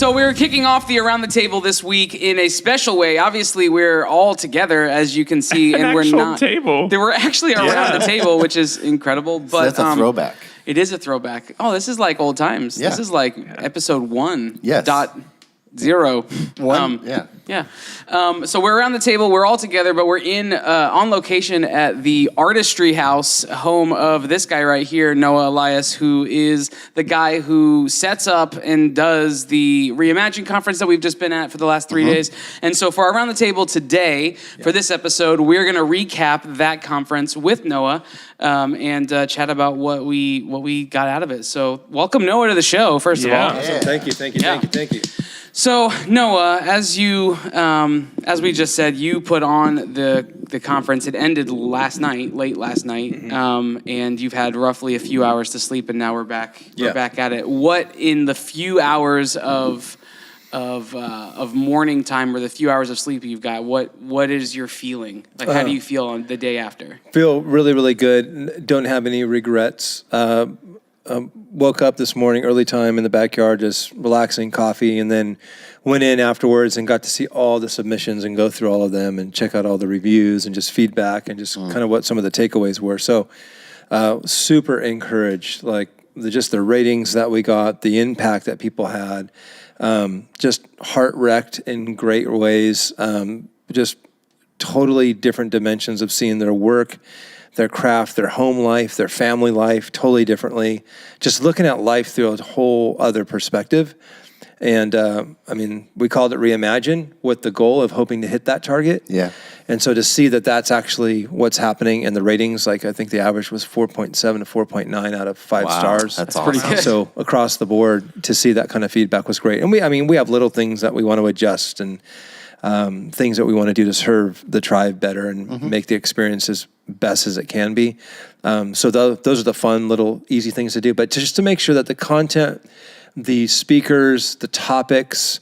So we're kicking off the Around the Table this week in a special way. Obviously, we're all together, as you can see, and we're not. Table. They were actually around the table, which is incredible. But So that's a throwback. It is a throwback. Oh, this is like old times. Yeah. This is like episode 1. Yes. .0. Yeah. So we're around the table. We're all together, but we're in on location at the Artistry House, home of this guy right here, Noah Elias, who is the guy who sets up and does the Reimagine Conference that we've just been at for the last 3 days. And so for Around the Table today, for this episode, we're going to recap that conference with Noah and chat about what we got out of it. So welcome Noah to the show, first of all. Awesome. Thank you. So Noah, as we just said, you put on the conference. It ended late last night, and you've had roughly a few hours to sleep, and now we're back. We're back at it. What in the few hours of morning time or the few hours of sleep you've got? What is your feeling? Like, how do you feel on the day after? Feel really, really good. Don't have any regrets. Woke up this morning, early time in the backyard, just relaxing, coffee, and then went in afterwards and got to see all the submissions and go through all of them and check out all the reviews and just feedback and just kind of what some of the takeaways were. So super encouraged, like just the ratings that we got, the impact that people had, just heart-wrecked in great ways, just totally different dimensions of seeing their work, their craft, their home life, their family life, totally differently. Just looking at life through a whole other perspective. And we called it Reimagine with the goal of hoping to hit that target. Yeah. And so to see that that's actually what's happening in the ratings, like I think the average was 4.7 to 4.9 out of 5 stars. That's pretty awesome. good. So across the board, to see that kind of feedback was great. And we have little things that we want to adjust and things that we want to do to serve the tribe better and make the experience as best as it can be. So those are the fun little easy things to do. But just to make sure that the content, the speakers, the topics,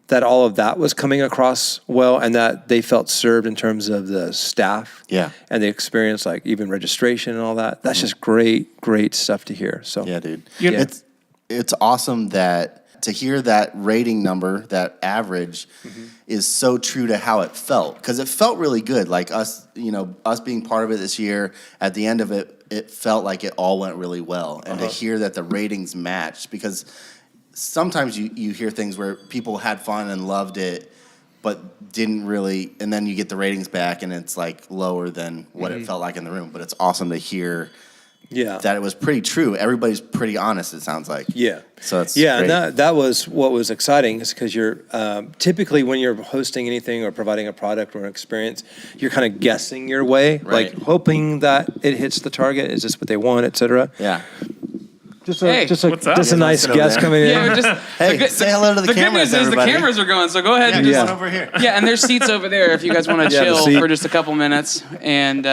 that all of that was coming across well and that they felt served in terms of the staff and the experience, like even registration and all that. That's just great stuff to hear. So Yeah, dude. It's awesome that to hear that rating number, that average, is so true to how it felt. Because it felt really good. Like us being part of it this year, at the end of it, it felt like it all went really well. And to hear that the ratings matched, because sometimes you hear things where people had fun and loved it, but didn't really, and then you get the ratings back and it's like lower than what it felt like in the room. But it's awesome to hear that it was pretty true. Everybody's pretty honest, it sounds like. Yeah. So it's great. And that was what was exciting, is because you're typically when you're hosting anything or providing a product or an experience, you're kind of guessing your way, like hoping that it hits the target. Is this what they want, et cetera? Yeah. Just what's up? a nice guest coming in. Yeah, Hey, say hello to the cameras, good news everybody. is the cameras are going, so go ahead and Just just over here. Yeah, and there's seats over there if you guys want to chill for just a couple minutes. And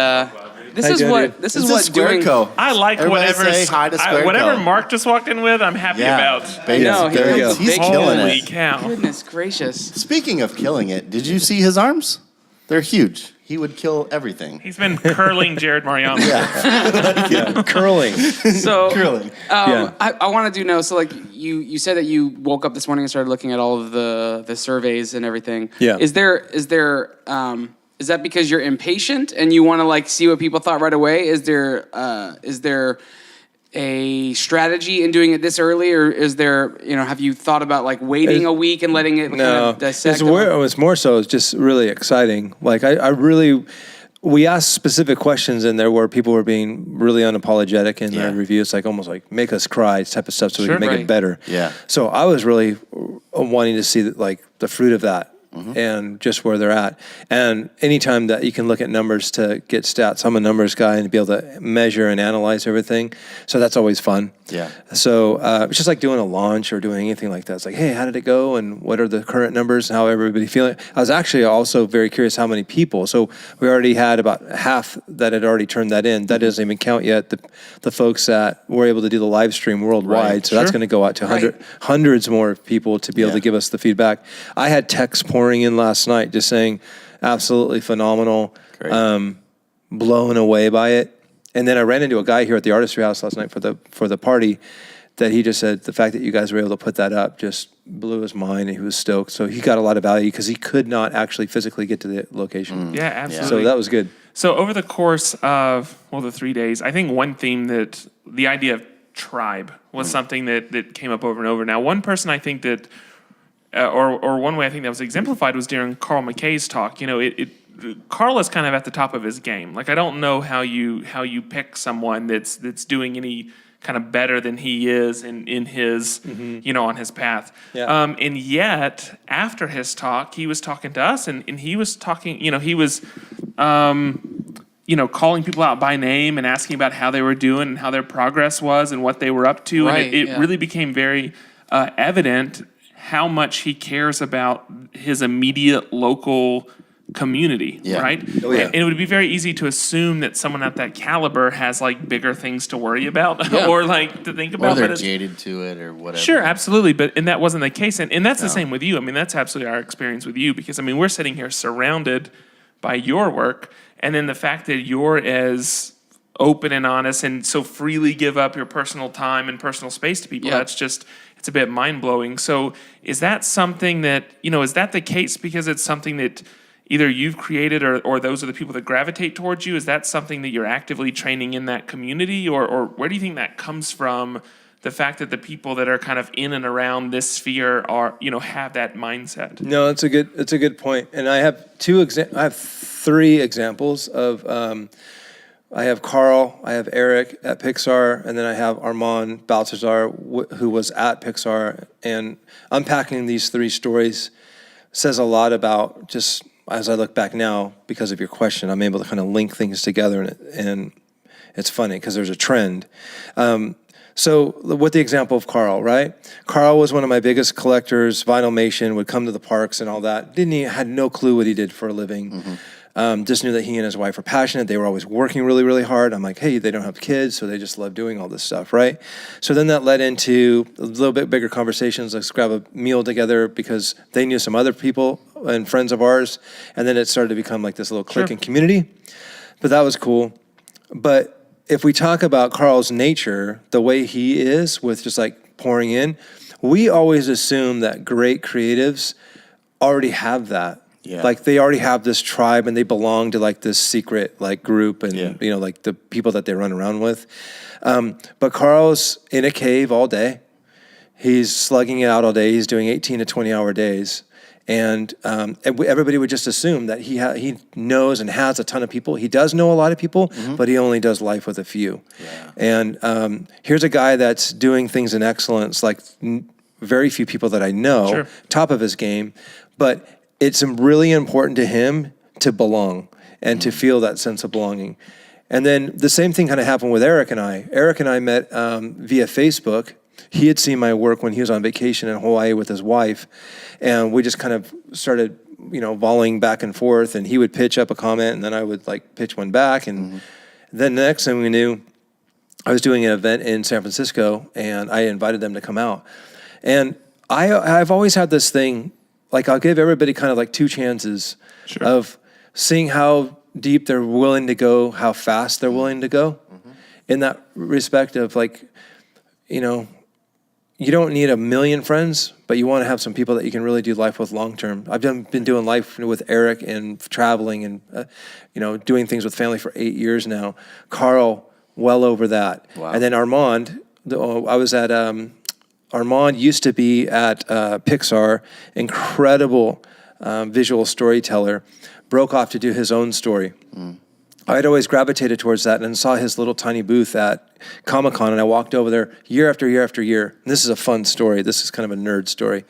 this is what doing. I like Everybody say hi to Square whatever Co. Mark just walked in with. I'm happy about. Baby. No, there you go. He's Big killing Holy it. cow! Goodness gracious. Speaking of killing it, did you see his arms? They're huge. He would kill everything. He's been curling Jared Mariano. Curling. So Curling. I want to know. So like you said that you woke up this morning and started looking at all of the surveys and everything. Yeah. Is that because you're impatient and you want to like see what people thought right away? Is there a strategy in doing it this early, or is there, have you thought about like waiting a week and letting it kind of dissect? It was more so, it's just really exciting. Like we asked specific questions in there where people were being really unapologetic in their reviews, like almost like make us cry type of stuff so we can make it better. Yeah. So I was really wanting to see like the fruit of that. And just where they're at. And anytime that you can look at numbers to get stats, I'm a numbers guy and to be able to measure and analyze everything. So that's always fun. Yeah. So it's just like doing a launch or doing anything like that. It's like, hey, how did it go? And what are the current numbers and how everybody feeling? I was actually also very curious how many people. So we already had about half that had already turned that in. That doesn't even count yet the folks that were able to do the live stream worldwide. Right. So that's going to go out to hundreds more people to be able to give us the feedback. I had texts pouring in last night just saying absolutely phenomenal, blown away by it. And then I ran into a guy here at the Artistry House last night for the party that he just said the fact that you guys were able to put that up just blew his mind, and he was stoked. So he got a lot of value because he could not actually physically get to the location. Yeah, absolutely. So that was good. So over the course of, the 3 days, I think one theme that the idea of tribe was something that came up over and over. Now, one person I think that, or one way I think that was exemplified was during Carl McKay's talk. You know, Carl is kind of at the top of his game. Like, I don't know how you pick someone that's doing any kind of better than he is in his, on his path. Yeah. And yet, after his talk, he was talking to us, and he was talking, he was, calling people out by name and asking about how they were doing and how their progress was and what they were up to. Right, And it really became very evident how much he cares about his immediate local community, right? Oh, yeah. And it would be very easy to assume that someone at that caliber has like bigger things to worry about or like to think about. Or they're jaded to it or whatever. Sure, absolutely. And that wasn't the case. And that's the same with you. I mean, that's absolutely our experience with you because, I mean, we're sitting here surrounded by your work. And then the fact that you're as open and honest and so freely give up your personal time and personal space to people, that's just, it's a bit mind-blowing. So is that something that, is that the case because it's something that either you've created or those are the people that gravitate towards you? Is that something that you're actively training in that community? Or where do you think that comes from, the fact that the people that are kind of in and around this sphere are, have that mindset? No, it's a good point. And I have three examples of, I have Carl, I have Eric at Pixar, and then I have Armand Balthazar, who was at Pixar. And unpacking these three stories says a lot about just, as I look back now, because of your question, I'm able to kind of link things together, and it's funny because there's a trend. So with the example of Carl, right? Carl was one of my biggest collectors, Vinylmation, would come to the parks and all that. Had no clue what he did for a living. Just knew that he and his wife were passionate. They were always working really, really hard. I'm like, hey, they don't have kids, so they just love doing all this stuff, right? So then that led into a little bit bigger conversations. Let's grab a meal together because they knew some other people and friends of ours. And then it started to become like this little clique and community. But that was cool. But if we talk about Carl's nature, the way he is with just like pouring in, we always assume that great creatives already have that. Yeah. Like they already have this tribe and they belong to like this secret like group and like the people that they run around with. But Carl's in a cave all day. He's slugging it out all day. He's doing 18 to 20 hour days. And everybody would just assume that he knows and has a ton of people. He does know a lot of people, but he only does life with a few. Yeah. And here's a guy that's doing things in excellence, like very few people that I know, top of his game. But it's really important to him to belong and to feel that sense of belonging. And then the same thing kind of happened with Eric and I. Eric and I met via Facebook. He had seen my work when he was on vacation in Hawaii with his wife, and we just kind of started, volleying back and forth, and he would pitch up a comment, and then I would like pitch one back, and then the next thing we knew, I was doing an event in San Francisco, and I invited them to come out. And I've always had this thing, like I'll give everybody kind of like two chances of seeing how deep they're willing to go, how fast they're willing to go. In that respect of like, you don't need a million friends, but you want to have some people that you can really do life with long term. I've been doing life with Eric and traveling and doing things with family for 8 years now. Carl, well over that. Wow. And then Armand, I was at Armand used to be at Pixar, incredible visual storyteller, broke off to do his own story. I'd always gravitated towards that and saw his little tiny booth at Comic-Con, and I walked over there year after year after year. And this is a fun story. This is kind of a nerd story.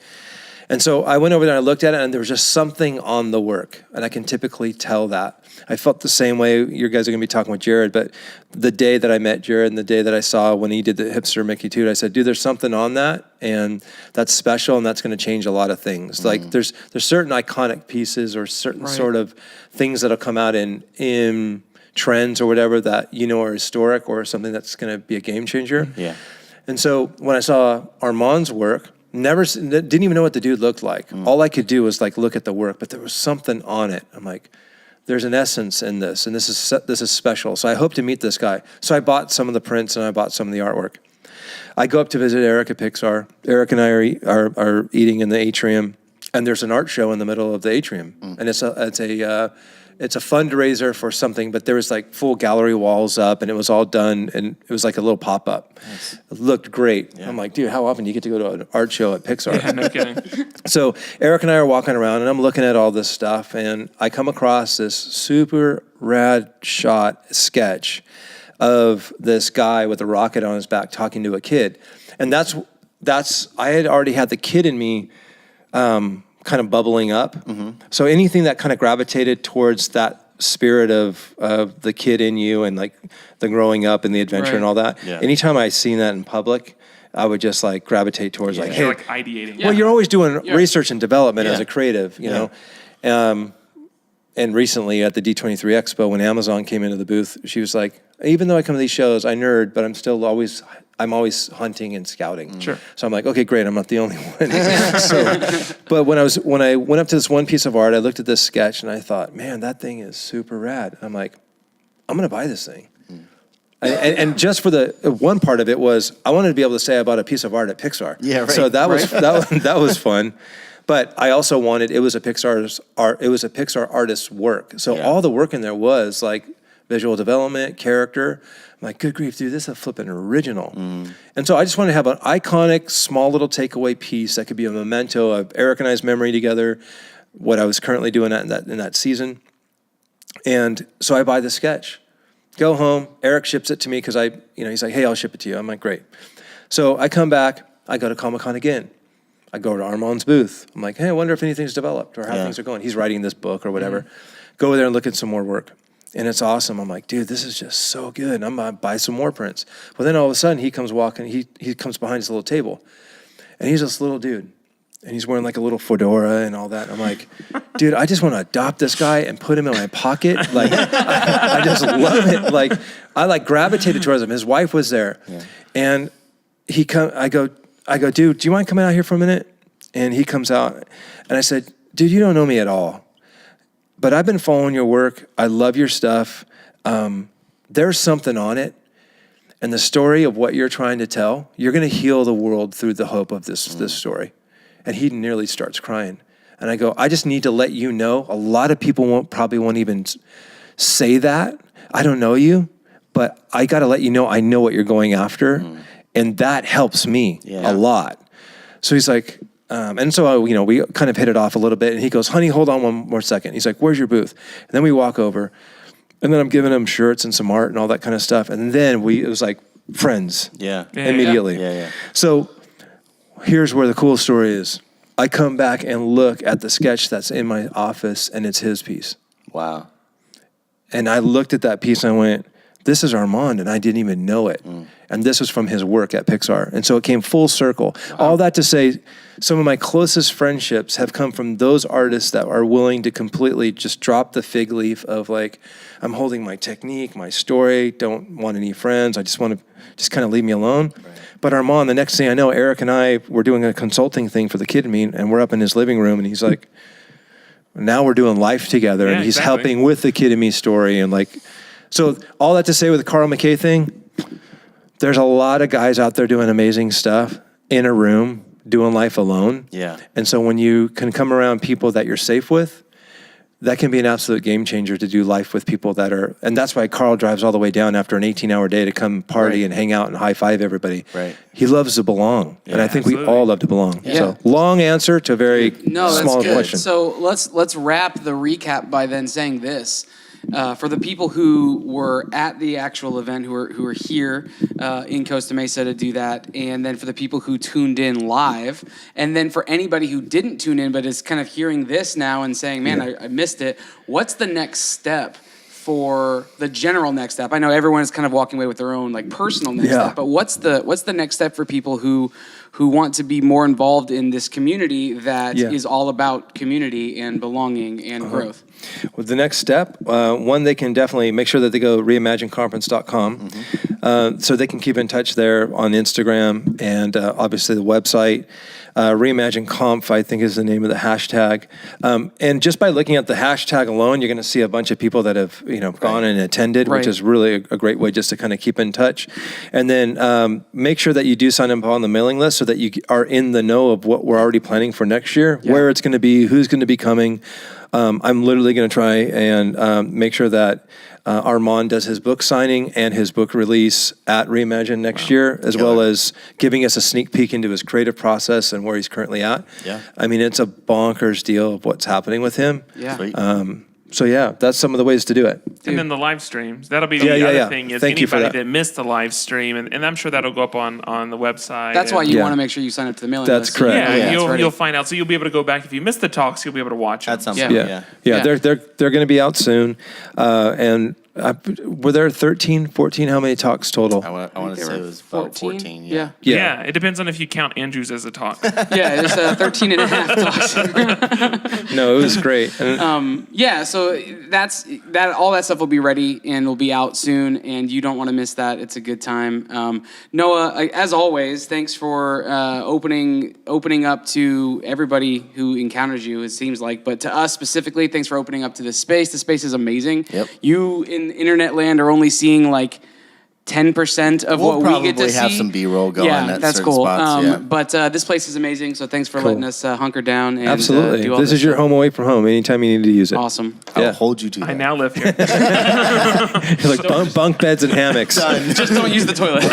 And so I went over there and I looked at it, and there was just something on the work, and I can typically tell that. I felt the same way. You guys are going to be talking with Jared, but the day that I met Jared and the day that I saw when he did the hipster Mickey Toot, I said, dude, there's something on that, and that's special, and that's going to change a lot of things. Like there's certain iconic pieces or certain sort of things that'll come out in trends or whatever that are historic or something that's going to be a game changer. Yeah. And so when I saw Armand's work, didn't even know what the dude looked like. All I could do was like look at the work, but there was something on it. I'm like, there's an essence in this, and this is special. So I hope to meet this guy. So I bought some of the prints and I bought some of the artwork. I go up to visit Eric at Pixar. Eric and I are eating in the atrium, and there's an art show in the middle of the atrium, and it's a fundraiser for something, but there was like full gallery walls up, and it was all done, and it was like a little pop-up. Nice. It looked great. Yeah. I'm like, dude, how often do you get to go to an art show at Pixar? Yeah, no kidding. So Eric and I are walking around, and I'm looking at all this stuff, and I come across this super rad sketch of this guy with a rocket on his back talking to a kid. And that's I had already had the kid in me kind of bubbling up. Mm-hmm. So anything that kind of gravitated towards that spirit of the kid in you and like the growing up and the adventure and all that. Yeah. Anytime I seen that in public, I would just like gravitate towards like, hey, you're like ideating. Well, you're always doing research and development as a creative, you know. And recently at the D23 Expo, when Amazon came into the booth, she was like, even though I come to these shows, I nerd, but I'm always hunting and scouting. Sure. So I'm like, okay, great, I'm not the only one. But when I went up to this one piece of art, I looked at this sketch and I thought, man, that thing is super rad. I'm like, I'm gonna buy this thing. And just for the one part of it was, I wanted to be able to say I bought a piece of art at Pixar. Yeah, right. So that was fun. But I also wanted, it was a Pixar artist's work. So all the work in there was like visual development, character. I'm like, good grief, dude, this is a flipping original. And so I just wanted to have an iconic, small little takeaway piece that could be a memento of Eric and I's memory together, what I was currently doing in that season. And so I buy the sketch, go home. Eric ships it to me because he's like, hey, I'll ship it to you. I'm like, great. So I come back, I go to Comic-Con again. I go to Armand's booth. I'm like, hey, I wonder if anything's developed or how things are going. He's writing this book or whatever. Go there and look at some more work. And it's awesome. I'm like, dude, this is just so good. And I'm going to buy some more prints. Well, then all of a sudden he comes walking. He comes behind his little table. And he's this little dude. And he's wearing like a little fedora and all that. I'm like, dude, I just want to adopt this guy and put him in my pocket. Like, I just love it. Like, I like gravitated towards him. His wife was there. Yeah. And I go, dude, do you mind coming out here for a minute? And he comes out, and I said, dude, you don't know me at all, but I've been following your work. I love your stuff. There's something on it, and the story of what you're trying to tell, you're going to heal the world through the hope of this story. And he nearly starts crying. And I go, I just need to let you know, a lot of people probably won't even say that. I don't know you, but I got to let you know I know what you're going after. And that helps me a lot. So he's like, and so, we kind of hit it off a little bit. And he goes, honey, hold on one more second. He's like, where's your booth? And then we walk over. And then I'm giving him shirts and some art and all that kind of stuff. And then it was like friends. Immediately. Yeah. So here's where the cool story is. I come back and look at the sketch that's in my office, and it's his piece. Wow. And I looked at that piece and I went, this is Armand, and I didn't even know it. And this was from his work at Pixar. And so it came full circle. Wow. All that to say, some of my closest friendships have come from those artists that are willing to completely just drop the fig leaf of like, I'm holding my technique, my story, don't want any friends. I just want to just kind of leave me alone. Right. But Armand, the next thing I know, Eric and I were doing a consulting thing for the kid in me, and we're up in his living room, and he's like, now we're doing life together, and he's helping with the kid in me story. And like, so all that to say with the Carl McKay thing, there's a lot of guys out there doing amazing stuff in a room, doing life alone. Yeah. And so when you can come around people that you're safe with, that can be an absolute game changer to do life with people that are, and that's why Carl drives all the way down after an 18-hour day to come party and hang out and high-five everybody. Right. He loves to belong. Yeah, and I think we all love to belong. Yeah. So long answer to a very small question. So let's wrap the recap by then saying this. For the people who were at the actual event, who are here in Costa Mesa to do that, and then for the people who tuned in live, and then for anybody who didn't tune in but is kind of hearing this now and saying, man, I missed it, what's the next step for the general next step? I know everyone is kind of walking away with their own like personal next step, but what's the next step for people who want to be more involved in this community that is all about community and belonging and growth? Well, the next step, one, they can definitely make sure that they go reimagineconference.com so they can keep in touch there on Instagram and obviously the website. Reimagine Conf, I think, is the name of the hashtag. And just by looking at the hashtag alone, you're going to see a bunch of people that have gone and attended, Right. which is really a great way just to kind of keep in touch. And then make sure that you do sign up on the mailing list so that you are in the know of what we're already planning for next year, where it's going to be, who's going to be coming. I'm literally going to try and make sure that Armand does his book signing and his book release at Reimagine next year, as well as giving us a sneak peek into his creative process and where he's currently at. Yeah. I mean, it's a bonkers deal of what's happening with him. Yeah. Sweet. So yeah, that's some of the ways to do it. And then the live streams. That'll be the Yeah, other yeah. thing is Thank you for anybody that. that missed the live stream, and I'm sure that'll go up on the website. That's why and- you Yeah. want to make sure you sign up to the mailing That's list. correct. Yeah, Yeah, it's ready. you'll find out. So you'll be able to go back if you missed the talks. You'll be able to watch them. At some Yeah. point, Yeah. Yeah. They're going to be out soon. And were there 13, 14? How many talks total? I want to They say were it was about 14. Yeah. Yeah, it depends on if you count Andrews as a talk. Yeah, there's 13 and a half talks. No, it was great. And Yeah, so that's that. All that stuff will be ready and will be out soon, and you don't want to miss that. It's a good time. Noah, as always, thanks for opening up to everybody who encounters you. It seems like, but to us specifically, thanks for opening up to this space. The space is amazing. Yep. You in internet land are only seeing like 10% of We'll what we get to probably see. have some B-roll going Yeah, at that's certain cool. spots, yeah. But this place is amazing, so thanks for letting us hunker down and absolutely. do all This is your stuff. home away from home. Anytime you need to use it. Awesome. I'll Yeah. hold you to that. I now live here. Like bunk beds and hammocks. Just don't use the toilet.